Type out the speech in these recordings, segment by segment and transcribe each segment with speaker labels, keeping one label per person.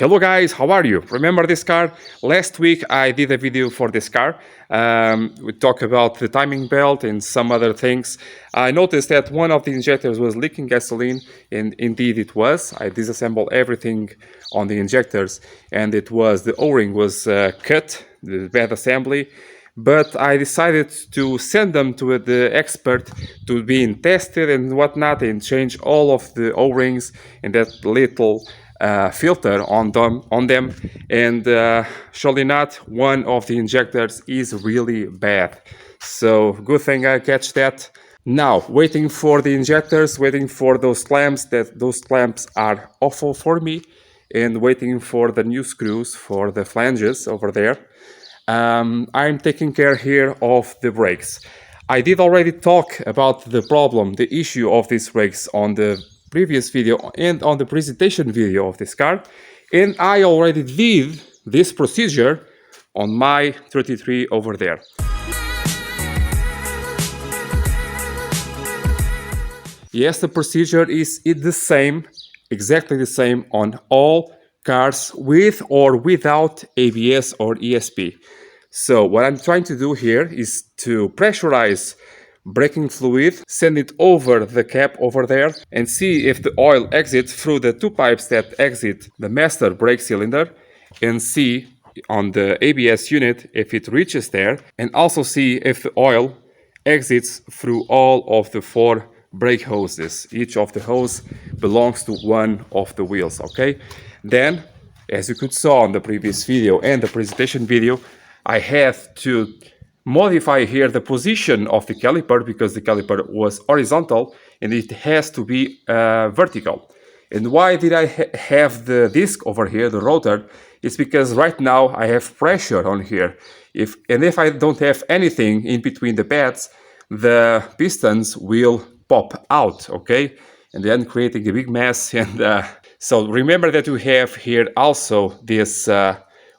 Speaker 1: Hello guys, how are you? Remember this car? Last week I did a video for this car. We talked about the timing belt and some other things. I noticed that one of the injectors was leaking gasoline, and indeed it was. I disassembled everything on the injectors, and the O-ring was cut, the bad assembly. But I decided to send them to the expert to be tested and whatnot, and change all of the O-rings and that little filter on them, and surely not, one of the injectors is really bad. So good thing I catch that. Now waiting for the injectors, waiting for those clamps. Those clamps are awful for me, and waiting for the new screws for the flanges over there. I'm taking care here of the brakes. I did already talk about the problem, the issue of these brakes on the previous video and on the presentation video of this car, and I already did this procedure on my 33 over there. Yes, the procedure is the same, exactly the same on all cars with or without ABS or ESP. So what I'm trying to do here is to pressurize braking fluid, send it over the cap over there, and see if the oil exits through the two pipes that exit the master brake cylinder, and see on the ABS unit if it reaches there, and also see if the oil exits through all of the four brake hoses. Each of the hose belongs to one of the wheels, okay? Then, as you could saw on the previous video and the presentation video, I have to modify here the position of the caliper, because the caliper was horizontal and it has to be vertical. And why did I have the disc over here, the rotor? It's because right now I have pressure on here. If I don't have anything in between the pads, the pistons will pop out, okay? And then creating a big mess. And so remember that we have here also this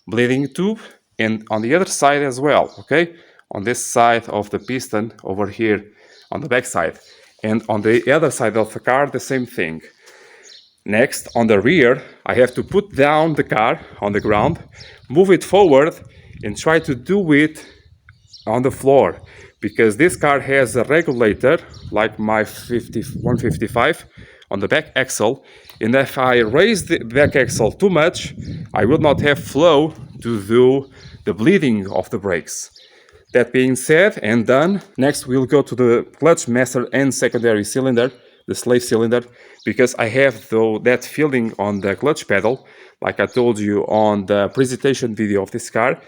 Speaker 1: bleeding tube, and on the other side as well, okay? On this side of the piston over here on the back side, and on the other side of the car the same thing. Next, on the rear, I have to put down the car on the ground, move it forward, and try to do it on the floor, because this car has a regulator like my 155 on the back axle, and if I raise the back axle too much, I will not have flow to do the bleeding of the brakes. That being said and done, next we'll go to the clutch master and secondary cylinder, the slave cylinder, because I have that feeling on the clutch pedal, like I told you on the presentation video of this car.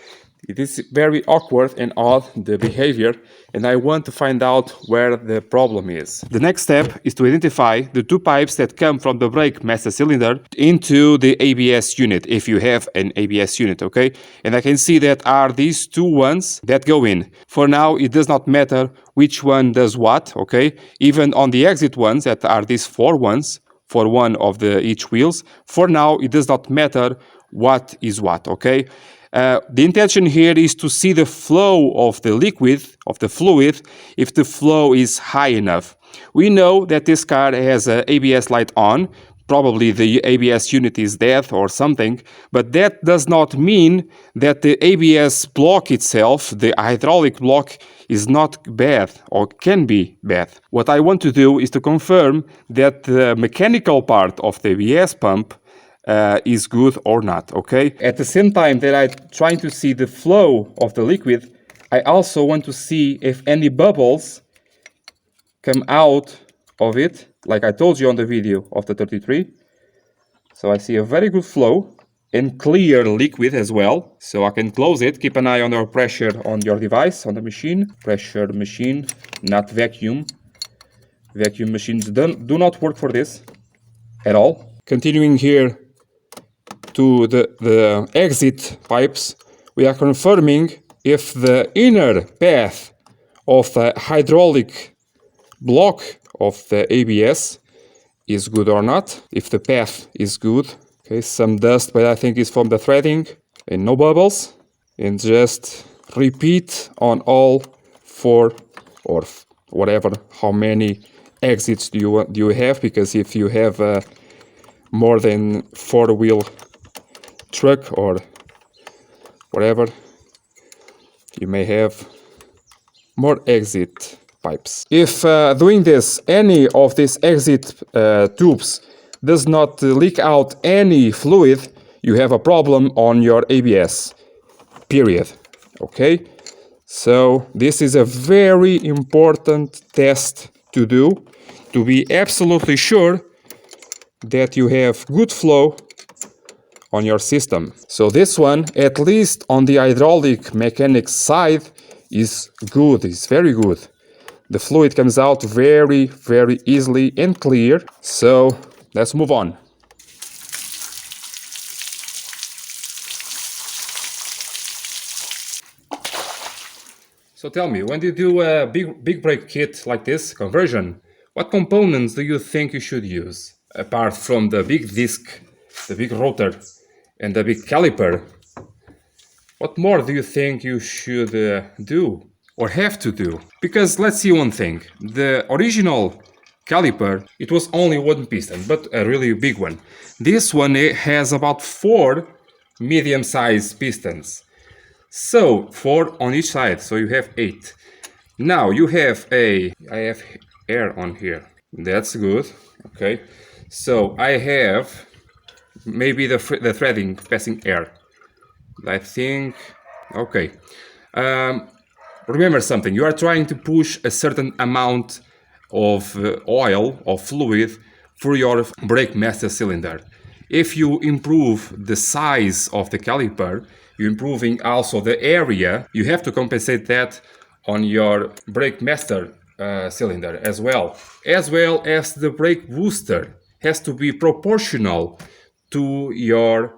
Speaker 1: It is very awkward and odd, the behavior, and I want to find out where the problem is. The next step is to identify the two pipes that come from the brake master cylinder into the ABS unit, if you have an ABS unit, okay? And I can see that are these two ones that go in. For now, it does not matter which one does what, okay? Even on the exit ones, that are these four ones, for one of each wheels, for now, it does not matter what is what, okay? The intention here is to see the flow of the liquid, of the fluid, if the flow is high enough. We know that this car has an ABS light on, probably the ABS unit is dead or something, but that does not mean that the ABS block itself, the hydraulic block, is not bad or can be bad. What I want to do is to confirm that the mechanical part of the ABS pump is good or not, okay? At the same time that I'm trying to see the flow of the liquid, I also want to see if any bubbles come out of it, like I told you on the video of the 33. So I see a very good flow and clear liquid as well. So I can close it. Keep an eye on your pressure on your device, on the machine. Pressure machine, not vacuum. Vacuum machines do not work for this at all. Continuing here to the exit pipes, we are confirming if the inner path of the hydraulic block of the ABS is good or not. If the path is good, okay, some dust, but I think it's from the threading, and no bubbles. And just repeat on all four or whatever, how many exits do you have, because if you have more than four wheel truck or whatever, you may have more exit pipes. If doing this, any of these exit tubes does not leak out any fluid, you have a problem on your ABS, period. Okay, so this is a very important test to do to be absolutely sure that you have good flow on your system. So this one, at least on the hydraulic mechanics side, is good, is very good. The fluid comes out very, very easily and clear. So let's move on. So tell me, when you do a big brake kit like this, conversion, what components do you think you should use? Apart from the big disc, the big rotor, and the big caliper, what more do you think you should do or have to do? Because let's see one thing. The original caliper, it was only one piston, but a really big one. This one has about 4 medium-sized pistons. So 4 on each side, so you have 8. Now you have I have air on here. That's good. Okay. So I have maybe the threading passing air. I think, okay. Remember something, you are trying to push a certain amount of oil or fluid through your brake master cylinder. If you improve the size of the caliper, you're improving also the area. You have to compensate that on your brake master cylinder as well as the brake booster has to be proportional to your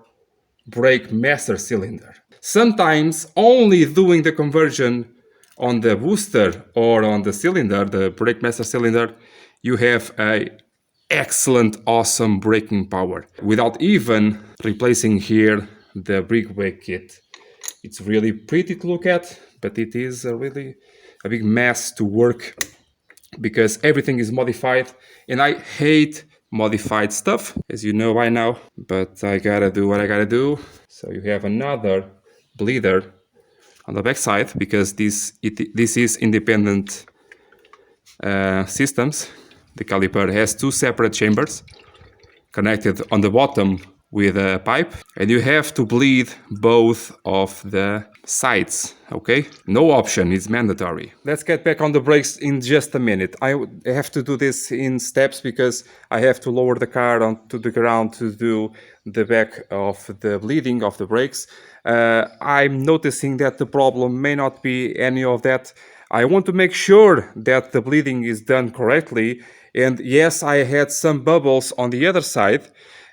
Speaker 1: brake master cylinder. Sometimes only doing the conversion on the booster or on the cylinder, the brake master cylinder, you have a excellent, awesome braking power without even replacing here the big brake kit. It's really pretty to look at, but it is really a big mess to work because everything is modified, and I hate modified stuff, as you know by now, but I gotta do what I gotta do. So you have another bleeder on the back side because this is independent systems. The caliper has 2 separate chambers connected on the bottom with a pipe, and you have to bleed both of the sides. Okay, no option, it's mandatory. Let's get back on the brakes in just a minute. I have to do this in steps because I have to lower the car onto the ground to do the back of the bleeding of the brakes. I'm noticing that the problem may not be any of that. I want to make sure that the bleeding is done correctly, and yes, I had some bubbles on the other side,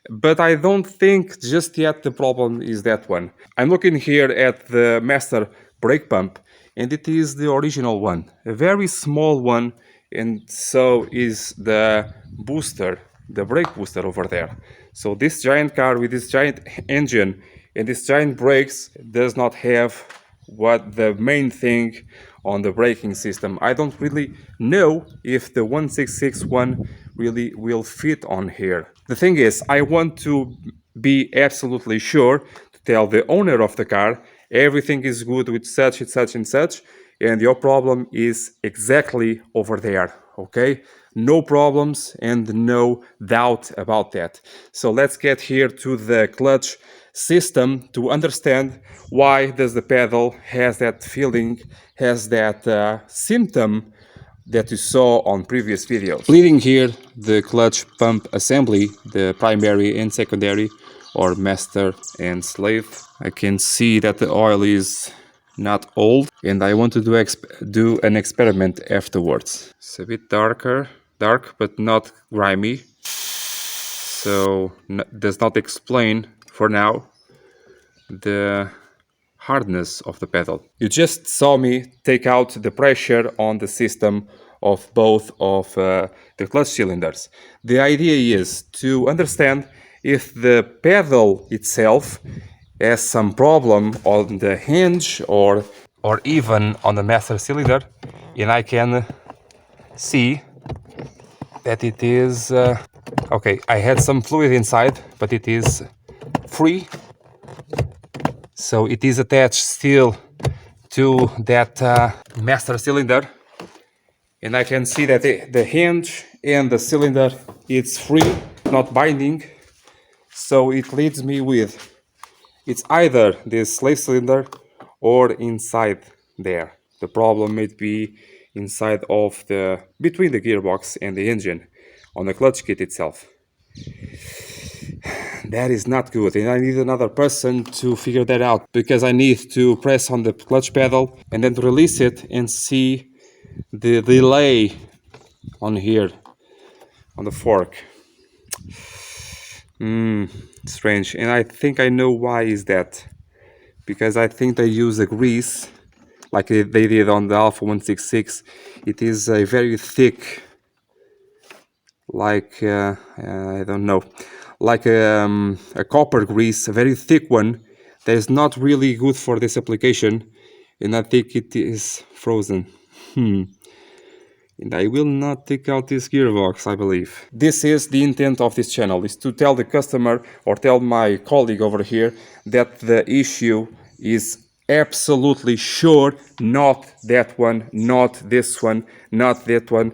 Speaker 1: but I don't think just yet the problem is that one. I'm looking here at the master brake pump, and it is the original one, a very small one, and so is the booster, the brake booster over there. So this giant car with this giant engine and these giant brakes does not have what the main thing on the braking system. I don't really know if the 1661 really will fit on here. The thing is, I want to be absolutely sure to tell the owner of the car everything is good with such and such and such, and your problem is exactly over there. Okay, no problems and no doubt about that. So let's get here to the clutch system to understand why does the pedal has that feeling, has that symptom that you saw on previous videos. Bleeding here the clutch pump assembly, the primary and secondary, or master and slave. I can see that the oil is not old, and I want to do an experiment afterwards. It's a bit dark but not grimy, so does not explain for now the hardness of the pedal. You just saw me take out the pressure on the system of both of the clutch cylinders. The idea is to understand if the pedal itself has some problem on the hinge or even on the master cylinder, and I can see that it is okay. I had some fluid inside, but it is free So it is attached still to that master cylinder, and I can see that the hinge and the cylinder, it's free, not binding. So it leads me with, it's either this slave cylinder or inside there. The problem may be inside of between the gearbox and the engine on the clutch kit itself. That is not good, and I need another person to figure that out, because I need to press on the clutch pedal and then release it and see the delay on here on the fork. Strange, and I think I know why is that, because I think they use a grease like they did on the Alfa 166. It is a very thick, like I don't know, like a copper grease, a very thick one that is not really good for this application, and I think it is frozen. And I will not take out this gearbox, I believe. This is the intent of this channel, is to tell the customer or tell my colleague over here that the issue is absolutely sure not that one, not this one, not that one,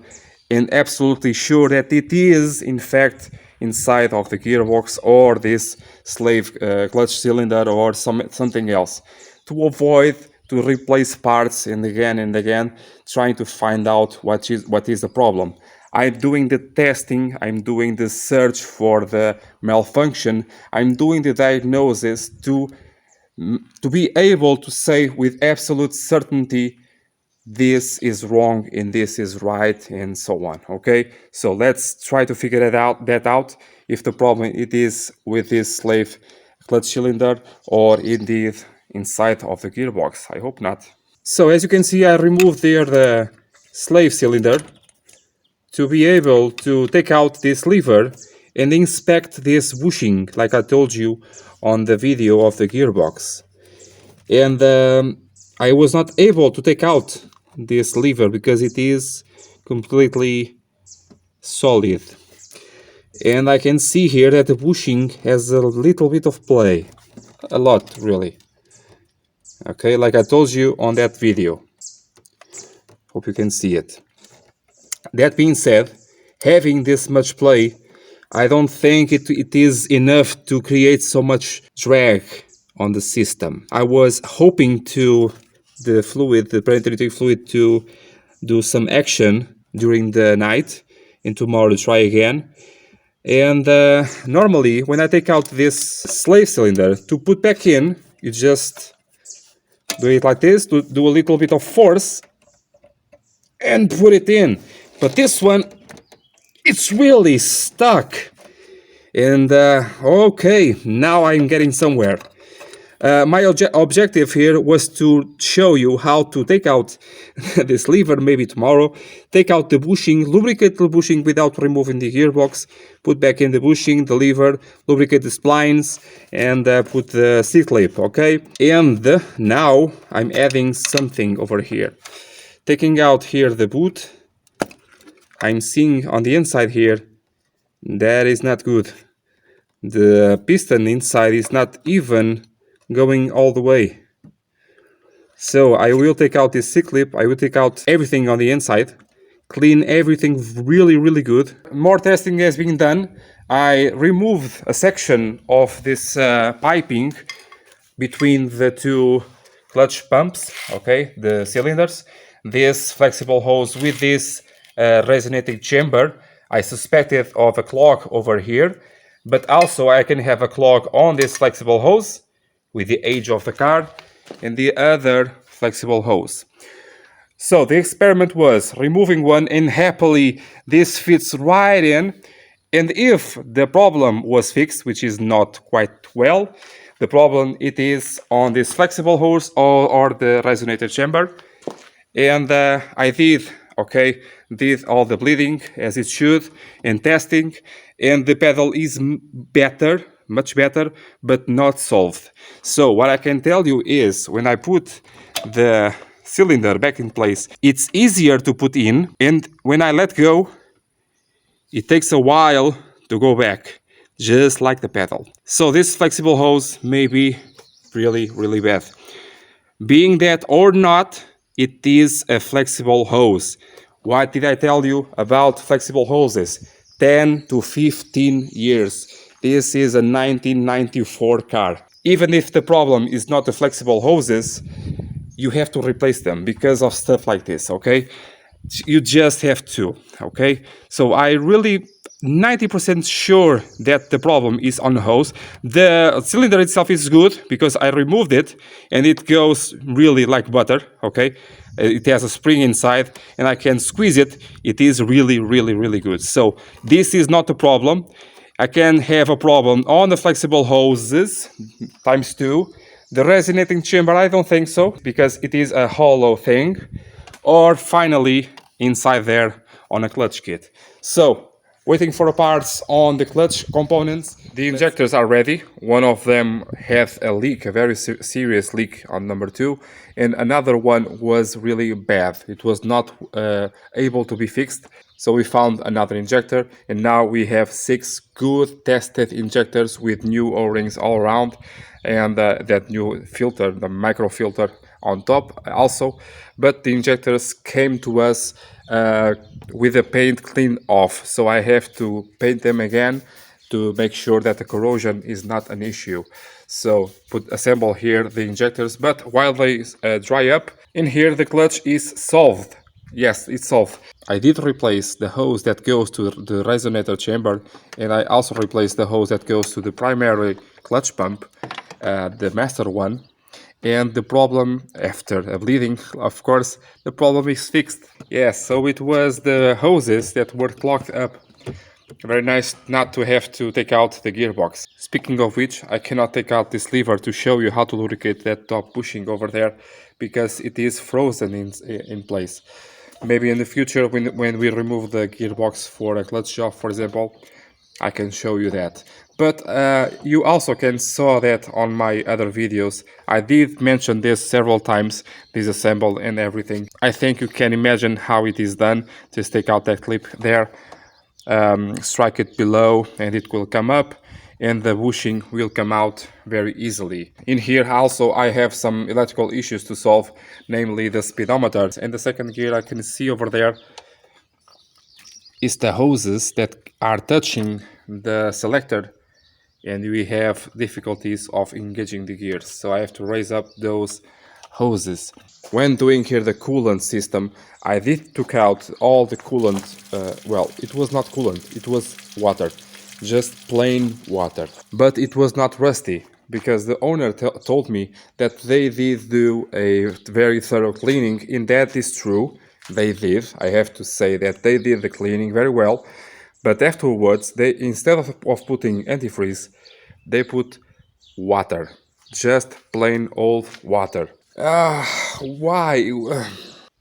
Speaker 1: and absolutely sure that it is in fact inside of the gearbox or this slave clutch cylinder or something else, to avoid to replace parts and again trying to find out what is the problem. I'm doing the testing, I'm doing the search for the malfunction, I'm doing the diagnosis to be able to say with absolute certainty this is wrong and this is right and so on. Okay, so let's try to figure that out if the problem it is with this slave clutch cylinder or indeed inside of the gearbox. I hope not. So as you can see, I removed there the slave cylinder to be able to take out this lever and inspect this bushing like I told you on the video of the gearbox. And I was not able to take out this lever because it is completely solid. And I can see here that the bushing has a little bit of play. A lot, really. Okay, like I told you on that video. Hope you can see it. That being said, having this much play, I don't think it is enough to create so much drag on the system. I was hoping to the penetrating fluid to do some action during the night and tomorrow to try again. And normally when I take out this slave cylinder to put back in, you just do it like this, do a little bit of force and put it in. But this one, it's really stuck. And okay, now I'm getting somewhere. My objective here was to show you how to take out this lever, maybe tomorrow, take out the bushing, lubricate the bushing without removing the gearbox, put back in the bushing, the lever, lubricate the splines, and put the C-clip, okay? And now I'm adding something over here. Taking out here the boot, I'm seeing on the inside here, that is not good. The piston inside is not even going all the way. So I will take out this C-clip, I will take out everything on the inside, clean everything really good. More testing has been done. I removed a section of this piping between the two clutch pumps, okay, the cylinders. This flexible hose with this resonating chamber. I suspected of a clog over here, but also I can have a clog on this flexible hose with the age of the car and the other flexible hose. So the experiment was removing one, and happily this fits right in. And if the problem was fixed, which is not quite well, the problem it is on this flexible hose or the resonator chamber. And I did all the bleeding as it should and testing, and the pedal is better, much better, but not solved. So what I can tell you is when I put the cylinder back in place, it's easier to put in, and when I let go, it takes a while to go back, just like the pedal. So this flexible hose maybe really, really bad. Being that or not, it is a flexible hose. What did I tell you about flexible hoses? 10 to 15 years. This is a 1994 car. Even if the problem is not the flexible hoses, you have to replace them because of stuff like this, okay? You just have to, okay? So I really 90% sure that the problem is on the hose. The cylinder itself is good because I removed it and it goes really like butter, okay? It has a spring inside and I can squeeze it. It is really, really, really good. So this is not the problem. I can have a problem on the flexible hoses times 2. The resonating chamber, I don't think so, because it is a hollow thing. Or finally, inside there on a clutch kit. So, waiting for the parts on the clutch components. The injectors are ready. One of them had a leak, a very serious leak on number 2. And another one was really bad. It was not able to be fixed. So we found another injector, and now we have 6 good tested injectors with new O-rings all around, and that new filter, the micro filter on top also. But the injectors came to us with the paint clean off, so I have to paint them again to make sure that the corrosion is not an issue. So assemble here the injectors, but while they dry up, in here the clutch is solved. Yes, it's solved. I did replace the hose that goes to the resonator chamber, and I also replaced the hose that goes to the primary clutch pump, the master one. And the problem, after a bleeding, of course, the problem is fixed. Yes, so it was the hoses that were clogged up. Very nice not to have to take out the gearbox. Speaking of which, I cannot take out this lever to show you how to lubricate that top bushing over there, because it is frozen in place. Maybe in the future, when we remove the gearbox for a clutch job, for example, I can show you that. But you also can saw that on my other videos. I did mention this several times, disassemble and everything. I think you can imagine how it is done. Just take out that clip there, strike it below, and it will come up, and the bushing will come out very easily. In here also I have some electrical issues to solve, namely the speedometer. And the second gear I can see over there is the hoses that are touching the selector, and we have difficulties of engaging the gears, so I have to raise up those hoses. When doing here the coolant system, I did took out all the coolant. Well, it was not coolant, it was water, just plain water. But it was not rusty, because the owner told me that they did do a very thorough cleaning, and that is true. They did. I have to say that they did the cleaning very well. But afterwards, they, instead of putting antifreeze, they put water. Just plain old water. Why?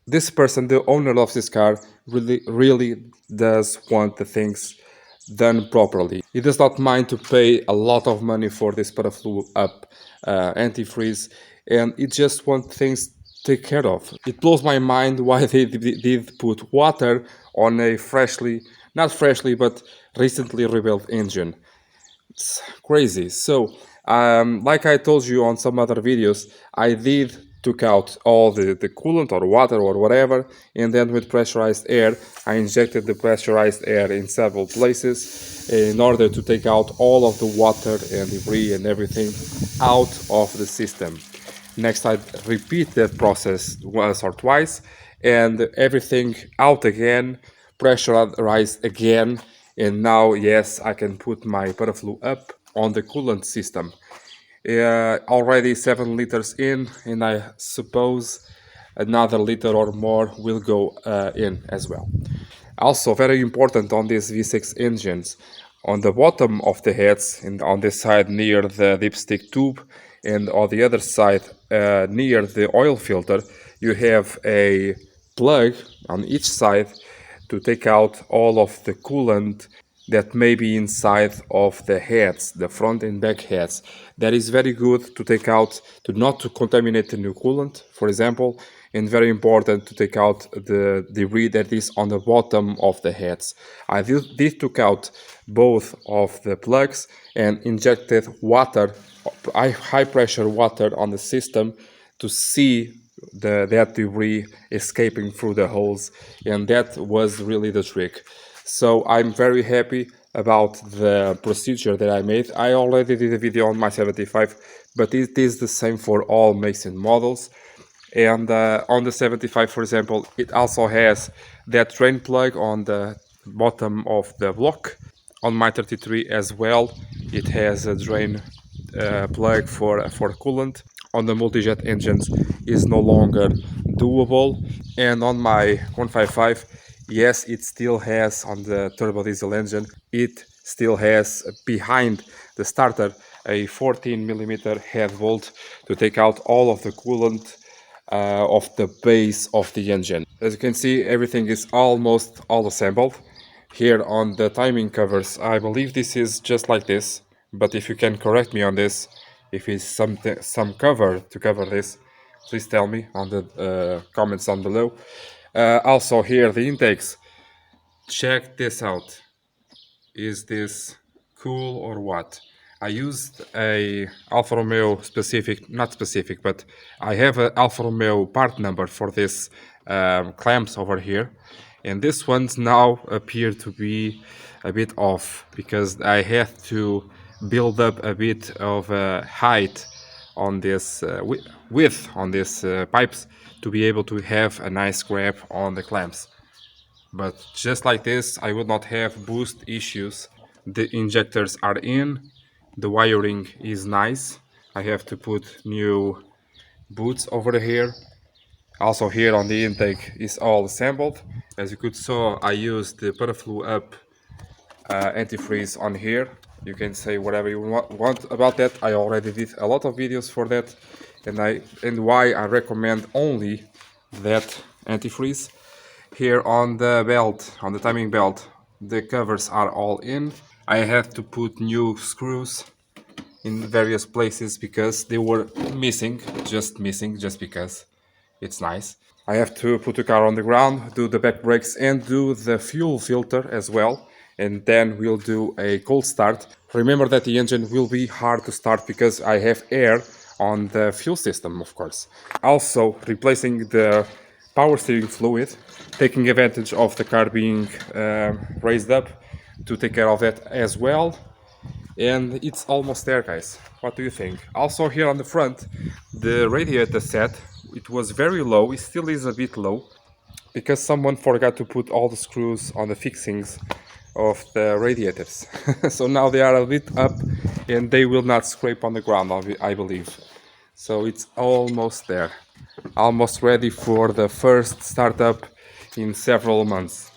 Speaker 1: This person, the owner of this car, really does want the things done properly. He does not mind to pay a lot of money for this Paraflu up antifreeze, and he just wants things taken care of. It blows my mind why they did put water on a not freshly, but recently rebuilt engine. It's crazy. So, like I told you on some other videos, I did took out all the coolant or water or whatever, and then with pressurized air, I injected the pressurized air in several places in order to take out all of the water and debris and everything out of the system. Next, I repeat that process once or twice, and everything out again, pressurized again, and now, yes, I can put my Paraflu up on the coolant system. Already 7 liters in, and I suppose another liter or more will go in as well. Also, very important on these V6 engines, on the bottom of the heads and on this side near the dipstick tube, and on the other side near the oil filter, you have a plug on each side to take out all of the coolant that may be inside of the heads, the front and back heads. That is very good to take out, to not to contaminate the new coolant, for example, and very important to take out the debris that is on the bottom of the heads. I did took out both of the plugs and injected water, high pressure water on the system to see that debris escaping through the holes, and that was really the trick. So I'm very happy about the procedure that I made. I already did a video on my 75, but it is the same for all Mason models. And on the 75, for example, it also has that drain plug on the bottom of the block. On my 33 as well, it has a drain plug for coolant. On the multi-jet engines is no longer doable. And on my 155, yes, it still has, on the turbo diesel engine, it still has behind the starter a 14 millimeter head bolt to take out all of the coolant of the base of the engine. As you can see, everything is almost all assembled. Here on the timing covers, I believe this is just like this, but if you can correct me on this, if it's some cover to cover this, please tell me on the comments down below. Also here, the intakes. Check this out. Is this cool or what? I used a Alfa Romeo specific, not specific, but I have an Alfa Romeo part number for this clamps over here. And this ones now appear to be a bit off because I have to build up a bit of height on this width on these pipes to be able to have a nice grab on the clamps. But just like this, I would not have boost issues. The injectors are in, the wiring is nice. I have to put new boots over here. Also here on the intake is all assembled. As you could saw, I used the Paraflu Up antifreeze on here. You can say whatever you want about that. I already did a lot of videos for that, and why I recommend only that antifreeze. Here on the belt, on the timing belt, the covers are all in. I have to put new screws in various places because they were missing just because it's nice. I have to put the car on the ground, do the back brakes and do the fuel filter as well, and then we'll do a cold start. Remember that the engine will be hard to start because I have air on the fuel system, of course. Also replacing the power steering fluid, taking advantage of the car being raised up to take care of that as well. And it's almost there, guys. What do you think? Also here on the front, the radiator set, it was very low. It still is a bit low because someone forgot to put all the screws on the fixings of the radiators. So now they are a bit up and they will not scrape on the ground, I believe. So it's almost there. Almost ready for the first startup in several months.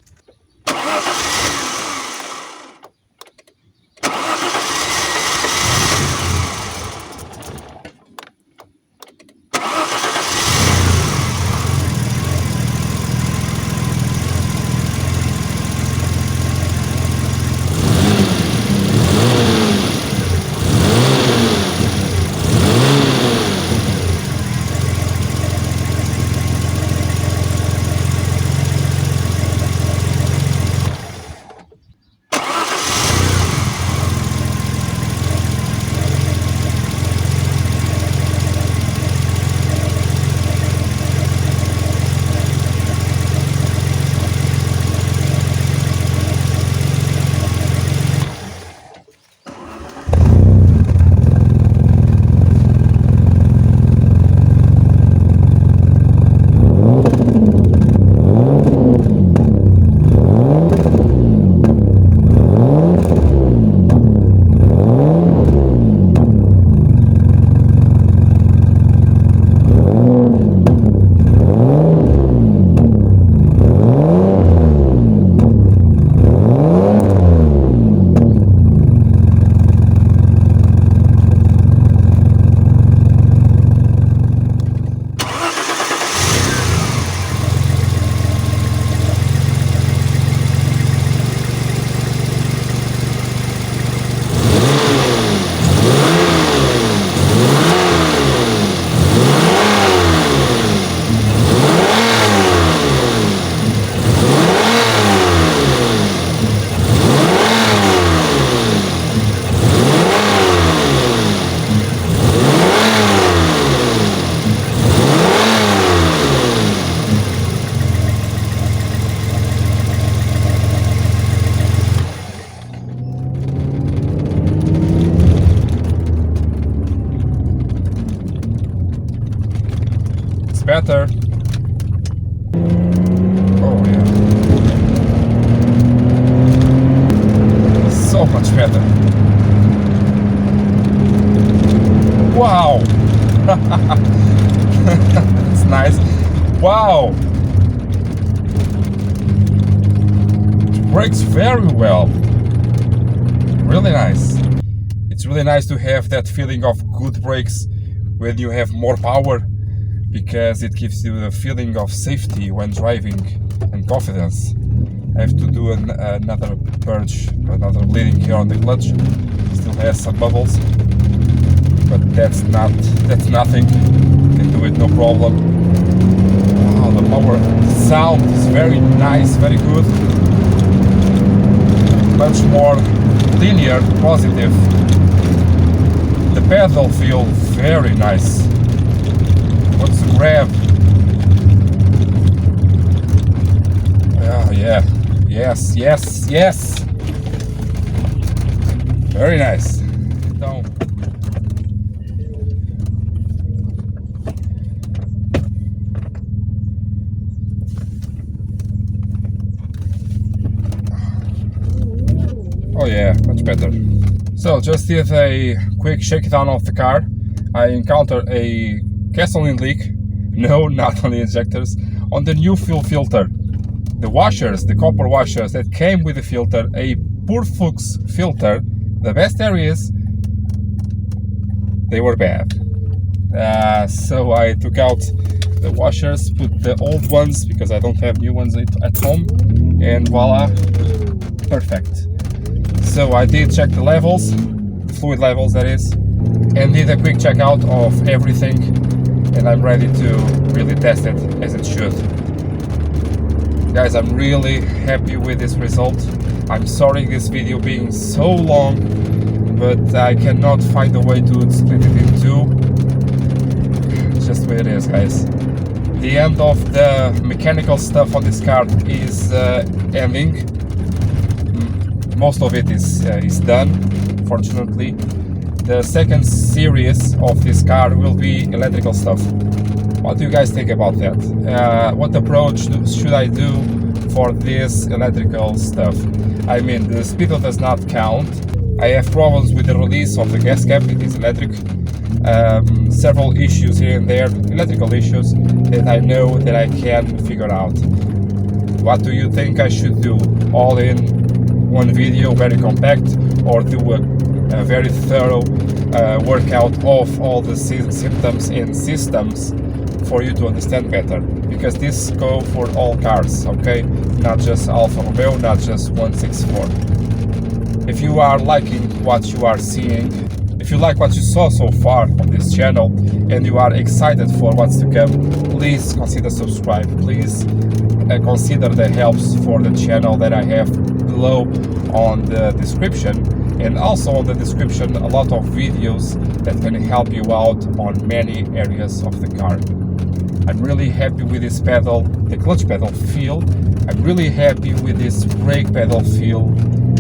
Speaker 1: It's better. Oh yeah. So much better. Wow. It's nice. Wow. It brakes very well. Really nice. It's really nice to have that feeling of good brakes when you have more power, because it gives you the feeling of safety when driving and confidence. I have to do another purge, another bleeding here on the clutch. Still has some bubbles, but that's nothing. Can do it no problem. Wow, the power sound is very nice, very good. Much more linear, positive. The pedal feel very nice. What's the grab? Oh yeah, yes, yes, yes. Very nice. Então, oh yeah, much better. So just did a quick shakedown of the car. I encountered a gasoline leak. No, not on the injectors, on the new fuel filter. The washers, the copper washers that came with the filter, a PURGE filter. The best there is, they were bad. So I took out the washers, put the old ones because I don't have new ones at home, and voila, perfect. So I did check the levels, fluid levels that is, and did a quick checkout of everything, and I'm ready to really test it as it should. Guys, I'm really happy with this result. I'm sorry this video being so long, but I cannot find a way to split it in two. It's just the way it is, guys. The end of the mechanical stuff on this car is ending. Most of it is done, fortunately. The second series of this car will be electrical stuff. What do you guys think about that? What approach should I do for this electrical stuff? I mean, the speedo does not count. I have problems with the release of the gas cap, it is electric. Several issues here and there, electrical issues that I know that I can figure out. What do you think I should do? All in one video, very compact, or do a very thorough workout of all the symptoms and systems for you to understand better? Because this go for all cars, okay? Not just Alfa Romeo, not just 164. If you are liking what you are seeing, if you like what you saw so far on this channel and you are excited for what's to come, please consider subscribe. Please consider the helps for the channel that I have below on the description, and also on the description a lot of videos that can help you out on many areas of the car. I'm really happy with this pedal, the clutch pedal feel. I'm really happy with this brake pedal feel.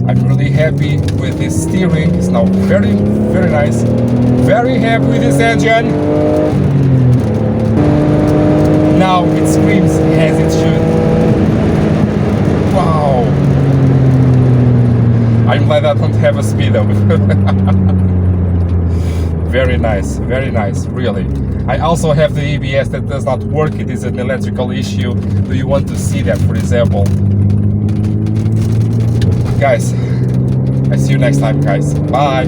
Speaker 1: I'm really happy with this steering. It's now very, very nice. Very happy with this engine. Now it screams as it should. Wow. I'm glad I don't have a speedo. Very nice, really. I also have the ABS that does not work. It is an electrical issue. Do you want to see that, for example? Guys, I see you next time, guys. Bye.